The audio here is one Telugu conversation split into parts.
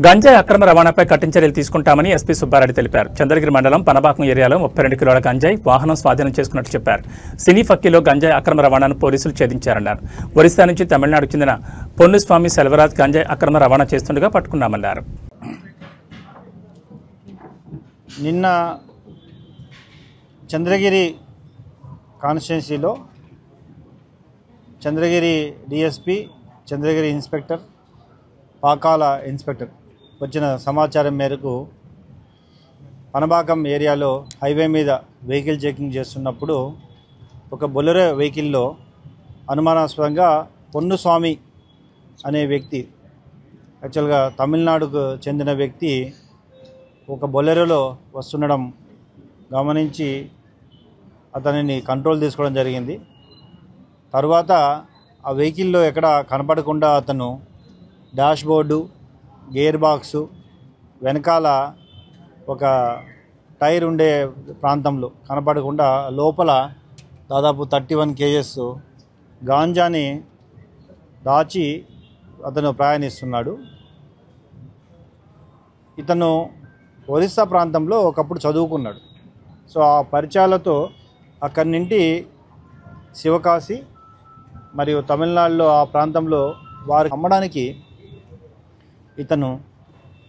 గంజాయి అక్రమ రవాణాపై కఠిన చర్యలు తీసుకుంటామని ఎస్పీ సుబ్బారెడ్డి తెలిపారు. చంద్రగిరి మండలం పనబాకం ఏరియాలో 32 కిలోల గంజాయి వాహనం స్వాధీనం చేసుకున్నట్టు చెప్పారు. సినీ ఫక్కీలో గంజాయి అక్రమ రవాణాను పోలీసులు ఛేదించారన్నారు. ఒరిస్సా నుంచి తమిళనాడుకు చెందిన పొన్నుస్వామి సెల్వరాజ్ గంజాయి అక్రమ రవాణా చేస్తుండగా పట్టుకున్నామన్నారు. నిన్న చంద్రగిరి కాన్స్టిట్యున్సీలో Chandragiri DSP, Chandragiri inspector, Pakala inspector వచ్చిన సమాచారం మేరకు పనబాకం ఏరియాలో హైవే మీద వెహికల్ చెకింగ్ చేస్తున్నప్పుడు ఒక బొలెరో వెహికల్లో అనుమానాస్పదంగా పొన్నుస్వామి అనే వ్యక్తి, యాక్చువల్గా తమిళనాడుకు చెందిన వ్యక్తి ఒక బొలెరోలో వస్తుండడం గమనించి అతనిని కంట్రోల్ తీసుకోవడం జరిగింది. తర్వాత ఆ వెహికల్లో ఎక్కడ కనపడకుండా అతను డాష్ బోర్డు, గేర్ బాక్సు, వెనకాల ఒక టైర్ ఉండే ప్రాంతంలో కనపడకుండా లోపల దాదాపు 31 kgs గాంజాని దాచి అతను ప్రయాణిస్తున్నాడు. ఇతను ఒరిస్సా ప్రాంతంలో ఒకప్పుడు చదువుకున్నాడు. సో ఆ పరిచయాలతో అక్కడి నుండి శివకాశి మరియు తమిళనాడులో ఆ ప్రాంతంలో వారు అమ్మడానికి ఇతను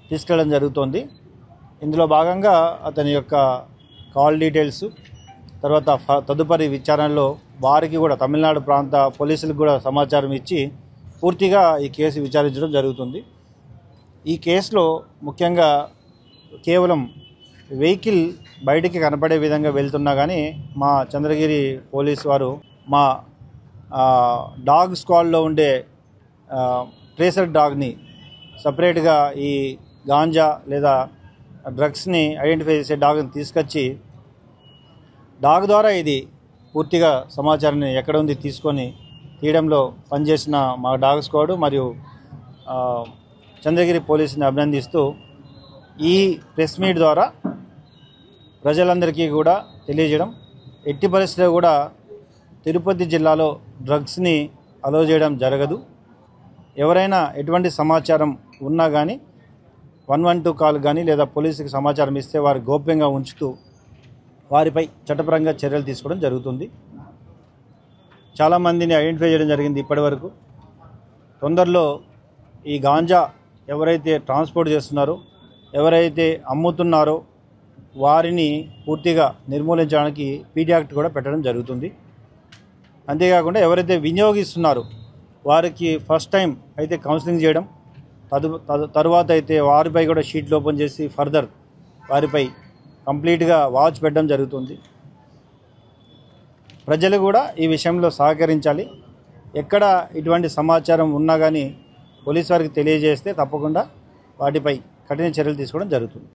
తీసుకెళ్ళడం జరుగుతోంది. ఇందులో భాగంగా అతని యొక్క కాల్ డీటెయిల్స్, తర్వాత తదుపరి విచారణలో వారికి కూడా తమిళనాడు ప్రాంత పోలీసులకు కూడా సమాచారం ఇచ్చి పూర్తిగా ఈ కేసు విచారించడం జరుగుతుంది. ఈ కేసులో ముఖ్యంగా కేవలం వెహికల్ బయటికి కనపడే విధంగా వెళ్తున్నా కానీ మా చంద్రగిరి పోలీసు వారు మా డాగ్ స్క్వాడ్లో ఉండే ట్రేసర్ డాగ్ని సపరేట్గా ఈ గాంజా లేదా డ్రగ్స్ని ఐడెంటిఫై చేసే డాగ్ని తీసుకొచ్చి డాగ్ ద్వారా ఇది పూర్తిగా సమాచారాన్ని ఎక్కడ ఉంది తీసుకొని తీయడంలో పనిచేసిన మా డాగ్ స్క్వాడ్ మరియు చంద్రగిరి పోలీసుని అభినందిస్తూ ఈ ప్రెస్ మీట్ ద్వారా ప్రజలందరికీ కూడా తెలియజేయడం, ఎట్టి పరిస్థితిలో కూడా తిరుపతి జిల్లాలో డ్రగ్స్ని అలో చేయడం జరగదు. ఎవరైనా ఎటువంటి సమాచారం ఉన్నా కానీ 112 కాల్ కానీ లేదా పోలీసుకి సమాచారం ఇస్తే వారు గోప్యంగా ఉంచుతూ వారిపై చట్టపరంగా చర్యలు తీసుకోవడం జరుగుతుంది. చాలామందిని ఐడెంటిఫై చేయడం జరిగింది ఇప్పటివరకు. తొందరలో ఈ గాంజా ఎవరైతే ట్రాన్స్పోర్ట్ చేస్తున్నారో, ఎవరైతే అమ్ముతున్నారో వారిని పూర్తిగా నిర్మూలించడానికి పీడీ యాక్ట్ కూడా పెట్టడం జరుగుతుంది. అంతేకాకుండా ఎవరైతే వినియోగిస్తున్నారో వారికి ఫస్ట్ టైం అయితే కౌన్సిలింగ్ చేయడం, తరువాత అయితే వారిపై కూడా షీట్లు ఓపెన్ చేసి ఫర్దర్ వారిపై కంప్లీట్గా వాచ్ పెట్టడం జరుగుతుంది. ప్రజలు కూడా ఈ విషయంలో సహకరించాలి. ఎక్కడ ఇటువంటి సమాచారం ఉన్నా కానీ పోలీసు వారికి తెలియజేస్తే తప్పకుండా వాటిపై కఠిన చర్యలు తీసుకోవడం జరుగుతుంది.